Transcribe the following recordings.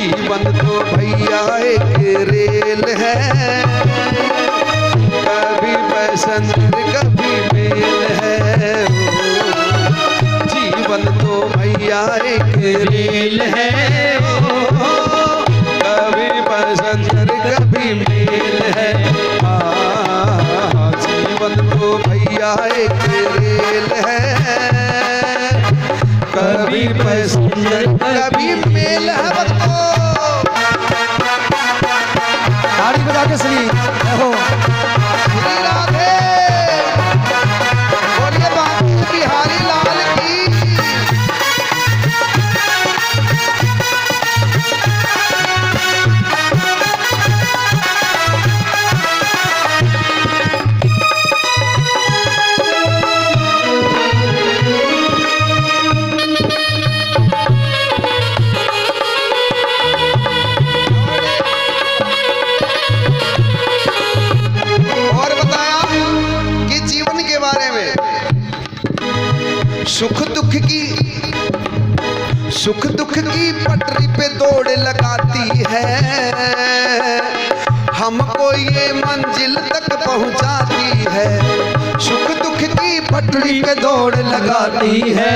जीवन तो भैया एक रेल है, कभी पैसेंजर कभी मेल है। जीवन तो भैया एक रेल है, कभी पैसेंजर कभी मेल है। जीवन तो भैया एक रेल है, कभी पैसेंजर कभी मेल है। ताड़ी बजा के श्री श्री राधे बोलिए बाबू बिहारी लाल की। सुख दुख की पटरी पे दौड़ लगाती है, हमको ये मंजिल तक पहुंचाती है। सुख दुख की पटरी पे दौड़ लगाती है,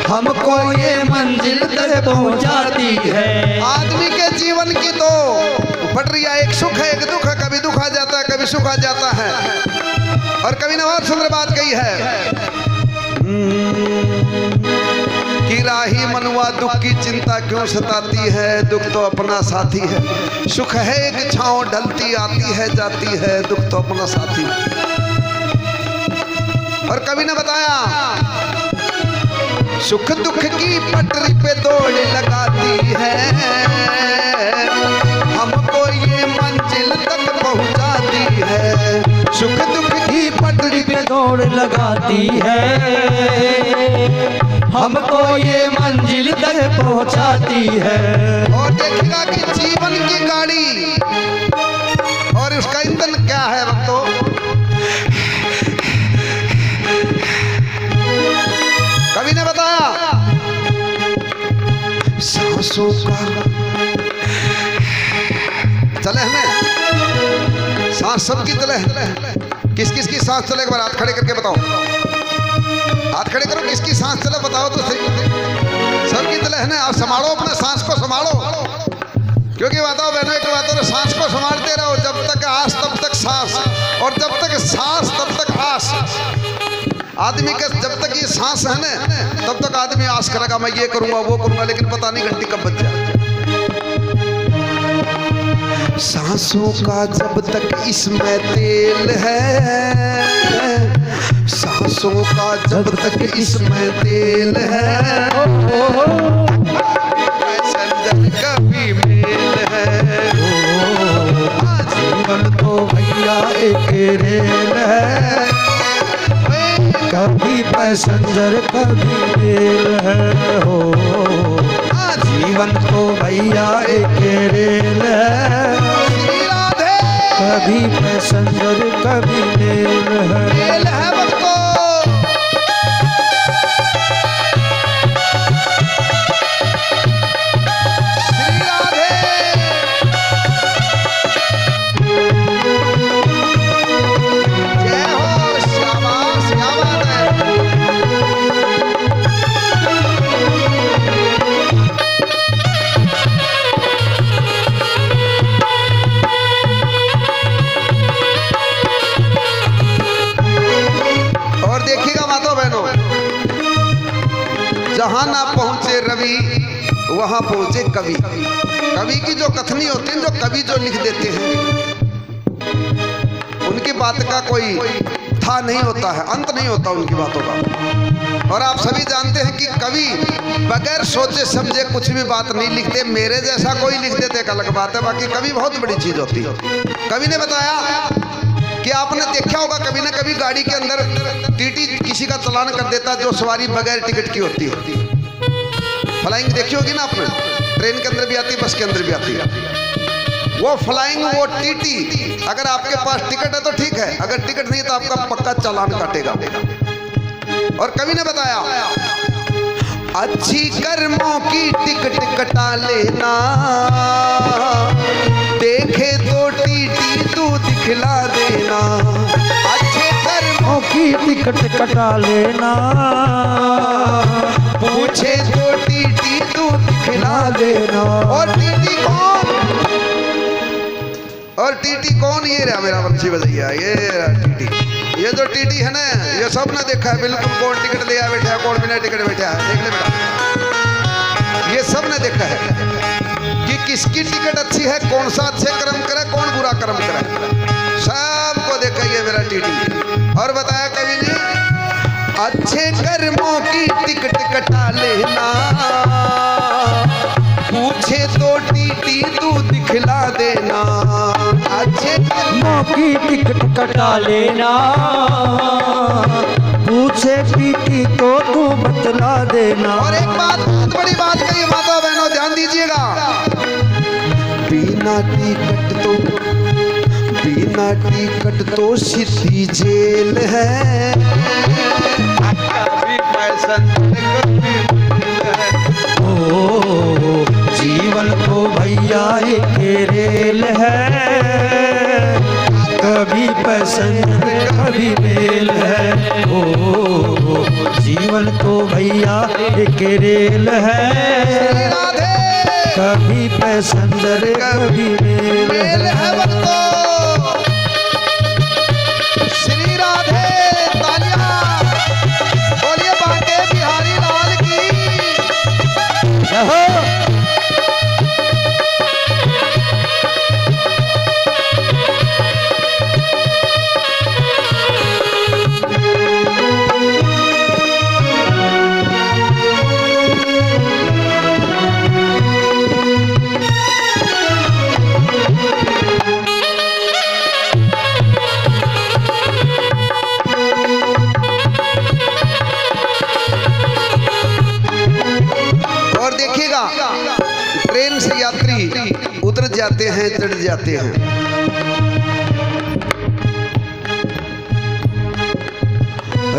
हमको ये मंजिल तक पहुंचाती है। आदमी के जीवन की तो पटरियां एक सुख है एक दुख है, कभी दुख आ जाता है कभी सुख आ जाता है। और कभी ने बहुत सुंदर बात कही है कि राही मनुआ दुख की चिंता क्यों सताती है, दुख तो अपना साथी है। सुख है एक छांव ढलती आती है जाती है, दुख तो अपना साथी। और कवि ने बताया सुख दुख की पटरी पे दौड़ लगाती है, हमको ये मंजिल तक पहुंचाती है। सुख दुख की पटरी पे दौड़ लगाती है, हमको ये मंजिल तक पहुंचाती है। और देखिएगा कि जीवन की गाड़ी और उसका ईंधन क्या है भक्तों। कवि ने बताया सांसों का चले हमें सांस सबकी चले। किस किस की सांस चले एक बार हाथ खड़े करके बताओ, हाथ खड़े करो किसकी सांस चले बताओ तो सही। सबकी चले है ना। आप संभालो अपने सांस को संभालो, क्योंकि बताओ बहनों एक बात है, सांस को संभालते रहो। जब तक आस तब तक सांस, और जब तक सांस तब तक आस। आदमी के जब तक ये सांस है ना तब तक आदमी आस करेगा मैं ये करूंगा वो करूंगा, लेकिन पता नहीं घंटी कब बज जाए। सांसों का जब तक इसमें तेल है, सांसों का जब तक इसमें तेल है, पैसेंजर कभी मेल है। जीवन तो भैया एक रेल है, कभी पैसेंजर कभी मेल है। हो जीवन तो भैया एक रेल है, कभी पैसेंजर कभी मेल है। मेल है भक्तों। श्री राधे जय हो। शाबाश क्या बात है। जहां ना पहुंचे रवि वहां पहुंचे कवि। कवि की जो कथनी होती है, जो कवि जो लिख देते हैं, उनकी बात का कोई था नहीं होता है, अंत नहीं होता उनकी बातों का। और आप सभी जानते हैं कि कवि बगैर सोचे समझे कुछ भी बात नहीं लिखते। मेरे जैसा कोई लिख देते एक अलग बात है, बाकी कवि बहुत बड़ी चीज होती है। कवि ने बताया कि आपने देखा होगा कभी ना कभी गाड़ी के अंदर टीटी किसी का चालान कर देता जो सवारी बगैर टिकट की होती है। फ्लाइंग देखी होगी ना आपने, ट्रेन के अंदर भी आती है बस के अंदर भी आती है। वो फ्लाइंग वो टीटी अगर आपके पास टिकट है तो ठीक है, अगर टिकट नहीं तो आपका पक्का चालान काटेगा। और कवि ने बताया अच्छी कर्मों की टिकट कटा लेना, देखे तो टीटी तू दिखला देना। अच्छे कर्मों की टिकट कटा लेना, पूछे तो टीटी तू दिखला देना। और टीटी कौन? और टीटी कौन? ये रहा मेरा बंसी भैया, ये रहा टीटी। ये जो टीटी है ना, ये सब ने देखा है बिल्कुल, कौन टिकट लिया बैठा है, कौन बिना टिकट बैठा है, देख ले बेटा। ये सब ने देखा है कि किसकी टिकट अच्छी है, कौन सा अच्छे कर्म करे, कौन बुरा कर्म करे, सबको देखा ये मेरा टीटी। और बताया कवि ने, अच्छे कर्मों की टिकट कटा लेना, पूछे तो टीटी तू दिखला देना। अच्छे कर्मों की टिकट कटा लेना, पूछे टीटी तो तू बतला देना। और एक बात, बहुत बड़ी बात कही माता बहनों, ध्यान दीजिएगा। बिना टिकट तो सीधी जेल है, कभी पैसेंजर कभी है। ओ जीवन तो भैया एक रेल है, कभी पैसेंजर कभी मेल है। ओ जीवन तो भैया एक रेल है, कभी पैसेंजर कभी मेल है। श्री राधे, तालियां बोलिए बांके बिहारी लाल की। और देखिएगा, ट्रेन से यात्री उतर जाते हैं, चढ़ जाते हैं।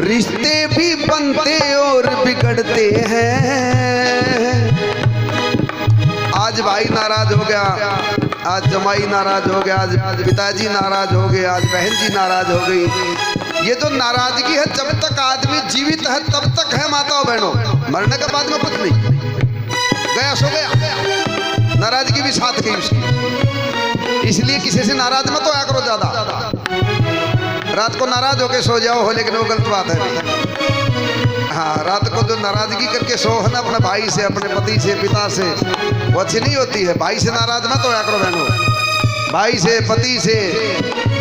रिश्ते भी बनते और बिगड़ते हैं। आज भाई नाराज हो गया, आज जमाई नाराज हो गया, आज पिताजी नाराज हो गए, आज बहन जी नाराज हो गई। ये जो नाराजगी है, जब तक आदमी जीवित है तब तक है माताओं बहनों, मरने के बाद में कुछ नहीं, गया सो गया, नाराजगी भी साथ गई उसकी। इसलिए किसी से नाराज मत होया करो ज्यादा। रात को नाराज होके सो जाओ हो, लेकिन वो गलत बात है। हाँ, रात को जो नाराजगी करके सो है ना अपने भाई से, अपने पति से, पिता से, वो अच्छी नहीं होती है। भाई से नाराज मत होया करो बहनों, भाई से, पति से,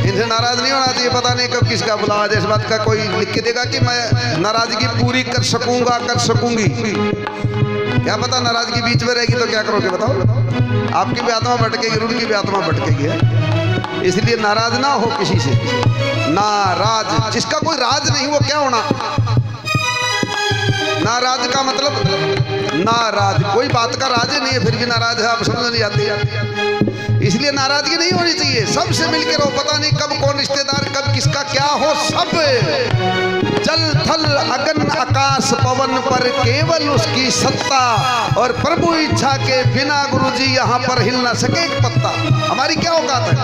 इनसे नाराज नहीं होना चाहिए। पता नहीं कब किसका बुलावा, इस बात का कोई लिख के देगा कि मैं नाराजगी पूरी कर सकूंगा, कर सकूंगी। क्या पता नाराजगी बीच में रहेगी तो क्या करोगे बताओ। आपकी भी आत्मा भटकेगी, उनकी भी आत्मा भटकेगी है। इसलिए नाराज ना हो किसी से। नाराज, जिसका कोई राज नहीं वो क्या होना। नाराज का मतलब नाराज, कोई बात का राज नहीं है, फिर भी नाराज है, आप समझ नहीं आती। इसलिए नाराजगी नहीं होनी चाहिए, सबसे मिलकर रहो। पता नहीं कब कौन रिश्तेदार, कब किसका क्या हो। सब जल थल अगन आकाश पवन पर केवल उसकी सत्ता, और प्रभु इच्छा के बिना गुरुजी यहाँ पर हिल ना सके एक पत्ता। हमारी क्या औकात है,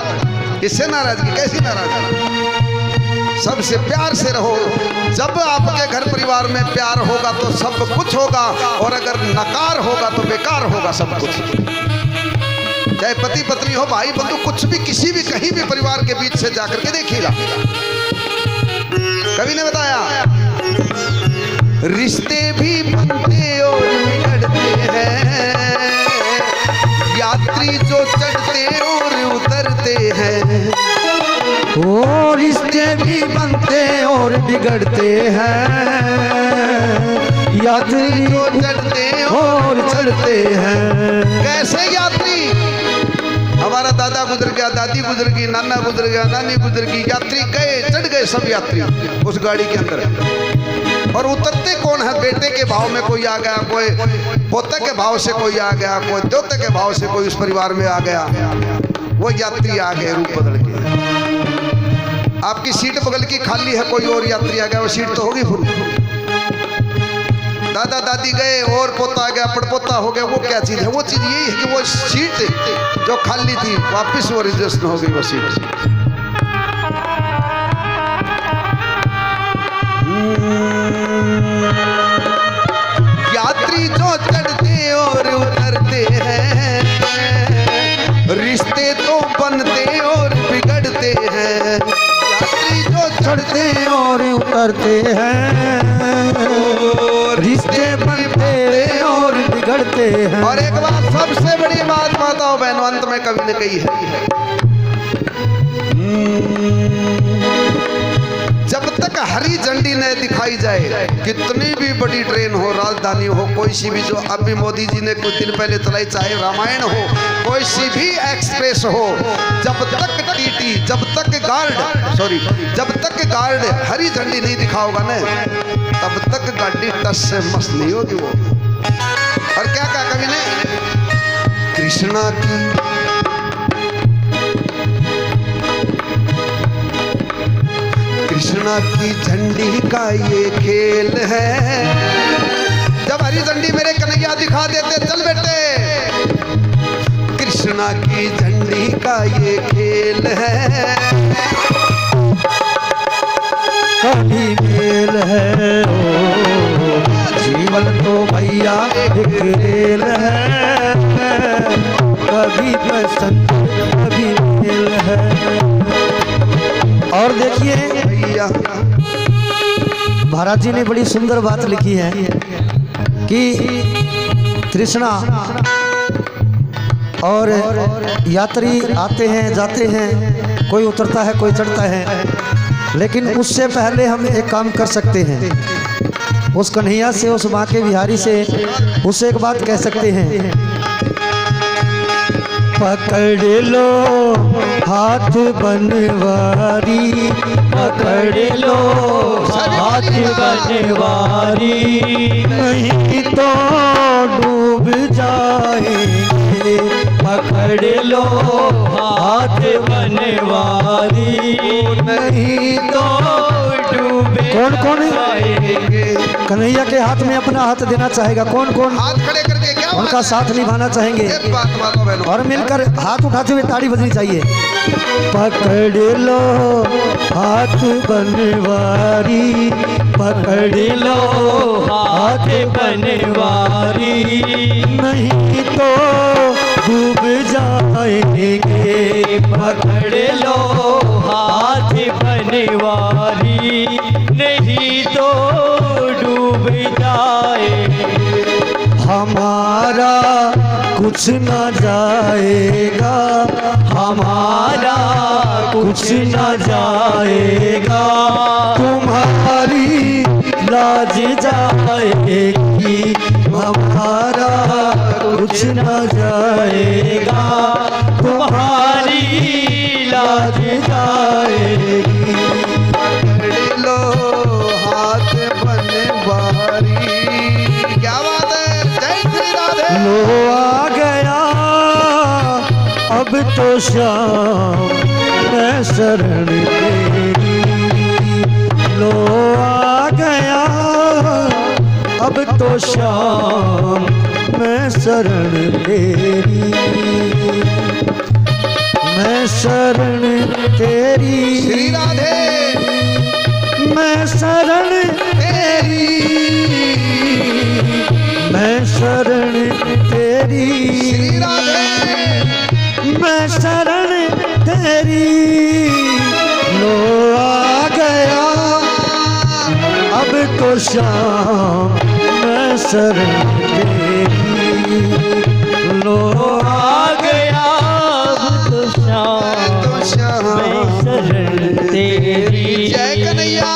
किससे नाराजगी, कैसी नाराजगी। सबसे प्यार से रहो। जब आपके घर परिवार में प्यार होगा तो सब कुछ होगा, और अगर नकार होगा तो बेकार होगा सब कुछ। चाहे पति पत्नी हो, भाई बंधु, कुछ भी, किसी भी, कहीं भी परिवार के बीच से जाकर के देखिएगा। कवि ने बताया, रिश्ते भी बनते और बिगड़ते हैं, यात्री जो चढ़ते और उतरते हैं। ओ रिश्ते भी बनते और बिगड़ते हैं, यात्री जो चढ़ते और चढ़ते हैं। कैसे यात्री? हमारा दादा गुजर गया, दादी गुजर गई, नाना गुजर गया, नानी गुजर गई, यात्री गए, चढ़ गए सब यात्री उस गाड़ी के अंदर। और उतरते कौन है? बेटे के भाव में कोई आ गया, कोई पोते के भाव से कोई आ गया, कोई दोते के भाव से कोई उस परिवार में आ गया। वो यात्री आ गए रूप बदल के। आपकी सीट बगल की खाली है, कोई और यात्री आ गया, वो सीट तो होगी फुल। दादा दादी गए और पोता आ गया, पड़पोता हो गया, वो क्या चीज़ है? वो चीज़ यही है कि वो सीट जो खाली थी वापस वो रिजर्वेशन हो गई वो सीट। यात्री जो चढ़ते और उतरते हैं, रिश्ते तो बनते और बिगड़ते हैं। यात्री जो चढ़ते और उतरते हैं, रिश्ते बनते और बिगड़ते हैं। और एक बात सबसे बड़ी बात माताओं बहनों अंत में कवि ने कही है, जब तक हरी झंडी न दिखाई जाए, कितनी भी बड़ी ट्रेन हो, राजधानी हो, कोई सी भी, जो अभी मोदी जी ने कुछ दिन पहले चलाई, चाहे रामायण हो, कोई सी भी एक्सप्रेस हो, जब तक टीटी, जब तक गार्ड हरी झंडी नहीं दिखाओगा ना, तब तक गाड़ी टस से मस्त नहीं होगी वो। और क्या कहा कवि ने, कृष्णा की झंडी का ये खेल है। जब हरी झंडी मेरे कन्हैया दिखा देते, चल बेटे, कृष्णा की झंडी का ये खेल है, कभी मेल है ओ, जीवन तो भैया एक खेल है, कभी बसंत कभी मेल है। और देखिए भैया महाराज जी ने बड़ी सुंदर बात लिखी है कि तृष्णा और यात्री आते हैं जाते हैं, कोई उतरता है कोई चढ़ता है, लेकिन उससे पहले हम एक काम कर सकते हैं, उस कन्हैया से, उस माँ के बिहारी से उससे एक बात कह सकते हैं, पकड़ लो हाथ बनवारी, पकड़ लो हाथ बनवारी, नहीं तो डूब जाएंगे, पकड़ लो हाथ बनवारी, नहीं तो डूब। कौन कौन कन्हैया के हाथ में अपना हाथ देना चाहेगा? कौन कौन हाथ खड़े करके क्या उनका साथ निभाना चाहेंगे? एक बात माताओं बहनों, और मिलकर हाथ उठाते हुए ताड़ी बजनी चाहिए। पकड़ लो हाथ बनवारी, पकड़ लो हाथ बनवारी, नहीं तो डूब जाएंगे, पकड़ लो हाथ बनवारी, नहीं तो डूब जाएंगे। हमारा कुछ न जाएगा, हमारा कुछ न जाएगा, तुम्हारी लाज जाएगी, हमारा कुछ न जाएगा, तुम्हारी लाज जाएगी। पकड़ लो हाथ बनवारी, क्या बात है, जय श्री राधे। लो आ गया अब तो शाम मैं शरण तेरी, लो आ गया अब तो शाम मैं शरण तेरी, मैं शरण तेरी, श्री राधे, मैं शरण तेरी, मैं शरण तेरी, श्री राधे, मैं शरण तेरी, लो आ गया अब तो शाम मैं शरण तेरी, लो आ गया अब तो शाम मैं शरण तेरी। जय कन्हैया।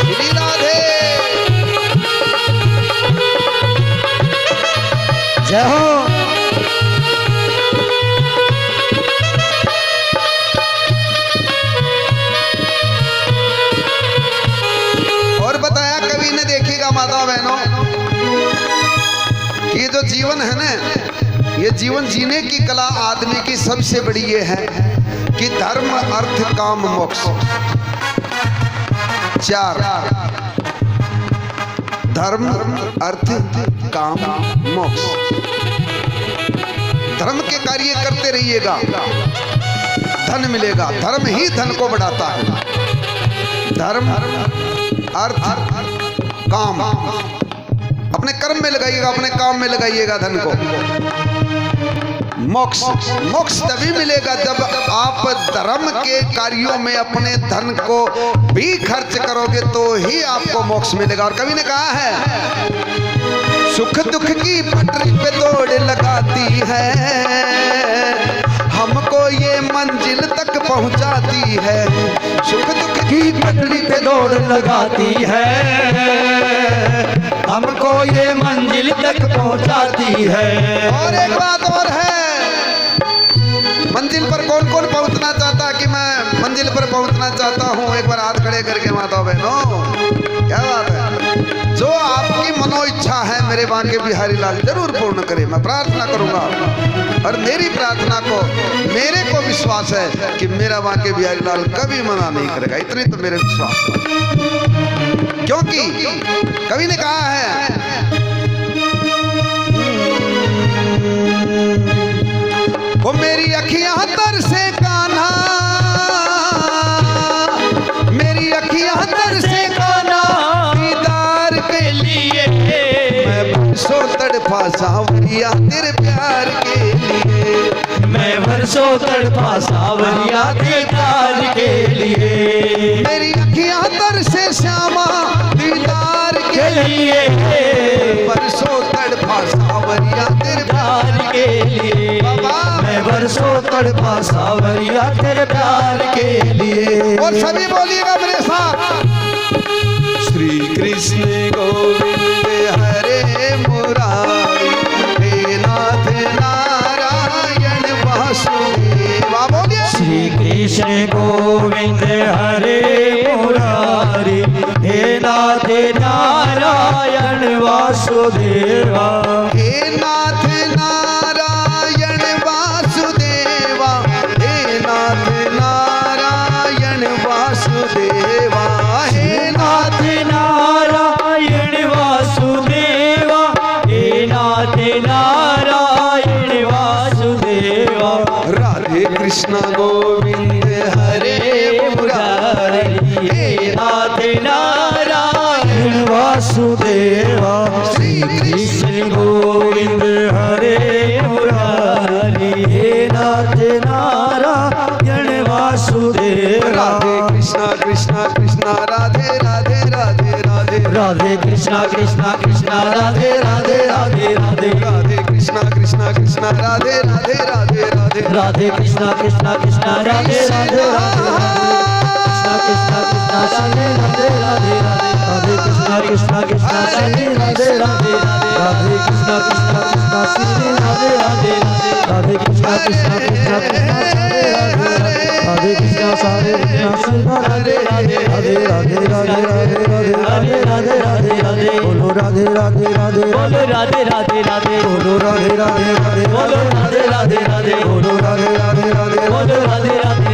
श्री राधे, जय हो। और बताया कवि ने, देखिएगा माता बहनों, ये जो जीवन है ना, ये जीवन जीने की कला आदमी की सबसे बड़ी ये है कि धर्म अर्थ काम मोक्ष, 4 धर्म अर्थ काम मोक्ष। धर्म के कार्य करते रहिएगा, धन मिलेगा। धर्म ही धन को बढ़ाता है। धर्म अर्थ काम, अपने कर्म में लगाइएगा, अपने काम में लगाइएगा धन को। मोक्ष, मोक्ष तभी मिलेगा जब आप धर्म के कार्यों में अपने धन को भी खर्च करोगे, तो ही आपको मोक्ष मिलेगा। और कवि ने कहा है, सुख दुख की पटरी पे दौड़ लगाती है, हमको ये मंजिल तक पहुंचाती है। सुख दुख की पटरी पे दौड़ लगाती है, हमको ये मंजिल तक पहुंचाती है। और एक बात और है, मंजिल पर कौन कौन पहुंचना चाहता है कि मैं मंजिल पर पहुंचना चाहता हूं? एक बार हाथ खड़े करके माता बहनों, क्या बात है। जो आपकी मनो इच्छा है मेरे बांके बिहारी लाल जरूर पूर्ण करे। मैं प्रार्थना करूंगा और मेरी प्रार्थना को, मेरे को विश्वास है कि मेरा बांके बिहारी लाल कभी मना नहीं करेगा। इतनी तो मेरे विश्वास है, क्योंकि कवि ने कहा है, वो मेरी अखियां तर से कान्हा, मेरी अखियां तर से कान्हा, दीदार के लिए मैं बरसों तड़पा सांवरिया तेरे प्यार के लिए। मैं बरसों तड़पा सांवरिया तेरे प्यार के लिए। मेरी अखियां तर से श्यामा, दीदार के लिए बरसों तड़पा सांवरिया तेरे प्यार के लिए। मैं बरसों तड़पा सांवरिया तेरे प्यार के लिए। और सभी बोलिएगा मेरे साथ, श्री कृष्ण गोविंद हरे मुरारी, हे नाथ नारायण वासुदेवा। बोलिए, श्री कृष्ण गोविंद हरे मुरारी, हे नाथ नारायण वासुदेवा। हे नाथ नारायण वासुदेवा, हे नाथ नारायण वासुदेवा, हे नाथ नारायण वासुदेवा, हे नाथ नारायण वासुदेवा। राधे कृष्ण गोविंद हरे मुरारी, हे नाथ नारायण वासुदेवा। श्री कृष्ण गोविंद हरे मुरारी, हे नाथ नारायण वासुदेवा। राधे कृष्ण कृष्ण कृष्ण राधे राधे राधे राधे, राधे कृष्णा कृष्णा कृष्णा राधे राधे राधे राधे, राधे कृष्ण कृष्ण कृष्ण राधे राधे राधे राधे, राधे कृष्णा कृष्णा कृष्णा राधे राधे राधे, कृष्णा कृष्णा राधे राधे राधे राधे, राधे कृष्णा कृष्णा कृष्णा राधे राधे राधे राधे, राधे कृष्णा कृष्णा कृष्णा श्री राधे राधे राधे, राधे कृष्णा कृष्णा कृष्णा कृष्णा राधे राधे राधे, राधे कृष्णा सारे कृष्णा श्री राधे राधे राधे, राधे राधे राधे राधे राधे राधे राधे, बोलो राधे राधे राधे, बोलो राधे राधे राधे, बोलो राधे राधे राधे, बोलो राधे राधे राधे, बोलो राधे राधे राधे, बोलो राधे राधे